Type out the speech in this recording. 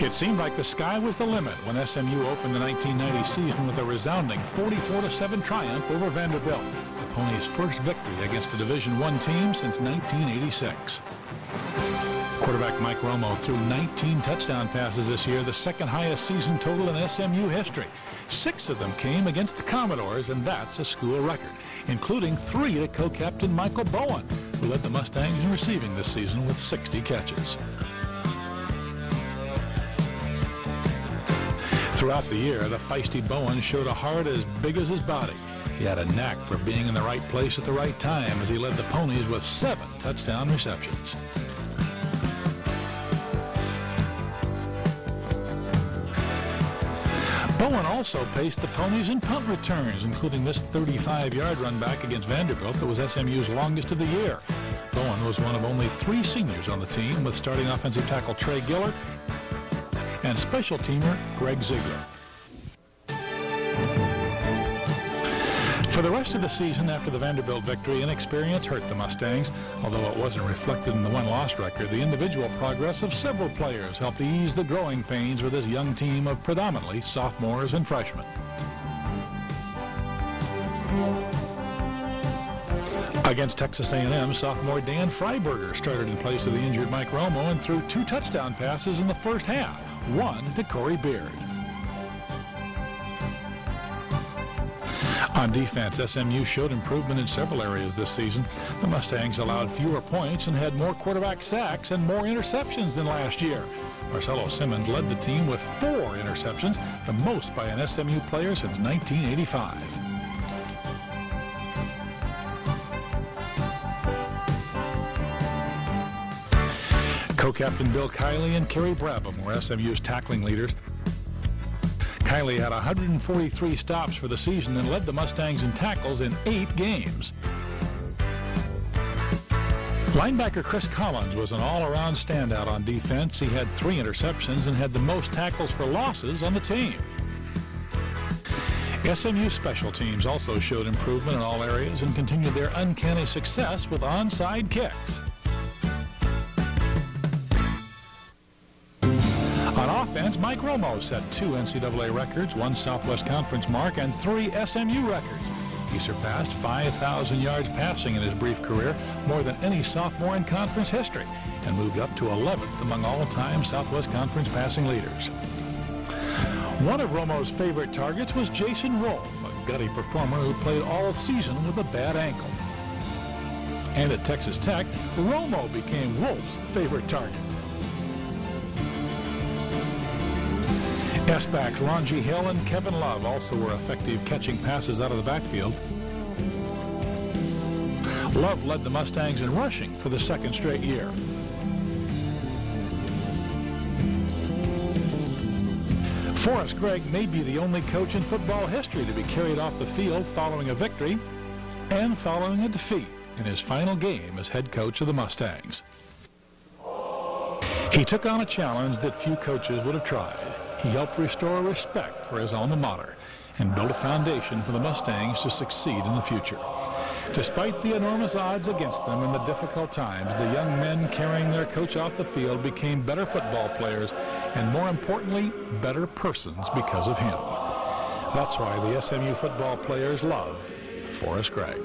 It seemed like the sky was the limit when SMU opened the 1990 season with a resounding 44-7 triumph over Vanderbilt, the Ponies' first victory against a Division I team since 1986. Quarterback Mike Romo threw 19 touchdown passes this year, the second highest season total in SMU history. 6 of them came against the Commodores, and that's a school record, including 3 to co-captain Michael Bowen, who led the Mustangs in receiving this season with 60 catches. Throughout the year, the feisty Bowen showed a heart as big as his body. He had a knack for being in the right place at the right time as he led the Ponies with 7 touchdown receptions. Bowen also paced the Ponies in punt returns, including this 35-yard run back against Vanderbilt that was SMU's longest of the year. Bowen was one of only 3 seniors on the team, with starting offensive tackle Trey Giller and special teamer Greg Ziegler. For the rest of the season after the Vanderbilt victory, inexperience hurt the Mustangs. Although it wasn't reflected in the win-loss record, the individual progress of several players helped ease the growing pains with this young team of predominantly sophomores and freshmen. Against Texas A&M, sophomore Dan Freiberger started in place of the injured Mike Romo and threw 2 touchdown passes in the first half, one to Corey Beard. On defense, SMU showed improvement in several areas this season. The Mustangs allowed fewer points and had more quarterback sacks and more interceptions than last year. Marcelo Simmons led the team with 4 interceptions, the most by an SMU player since 1985. Co-captain Bill Kiley and Kerry Brabham were SMU's tackling leaders. Kiley had 143 stops for the season and led the Mustangs in tackles in 8 games. Linebacker Chris Collins was an all-around standout on defense. He had 3 interceptions and had the most tackles for losses on the team. SMU special teams also showed improvement in all areas and continued their uncanny success with onside kicks. On offense, Mike Romo set 2 NCAA records, 1 Southwest Conference mark, and 3 SMU records. He surpassed 5,000 yards passing in his brief career, more than any sophomore in conference history, and moved up to 11th among all-time Southwest Conference passing leaders. One of Romo's favorite targets was Jason Rolfe, a gutty performer who played all season with a bad ankle. And at Texas Tech, Romo became Rolfe's favorite target. S-backs Ron G. Hill and Kevin Love also were effective catching passes out of the backfield. Love led the Mustangs in rushing for the 2nd straight year. Forrest Gregg may be the only coach in football history to be carried off the field following a victory and following a defeat in his final game as head coach of the Mustangs. He took on a challenge that few coaches would have tried. He helped restore respect for his alma mater and build a foundation for the Mustangs to succeed in the future. Despite the enormous odds against them in the difficult times, the young men carrying their coach off the field became better football players and, more importantly, better persons because of him. That's why the SMU football players love Forrest Gregg.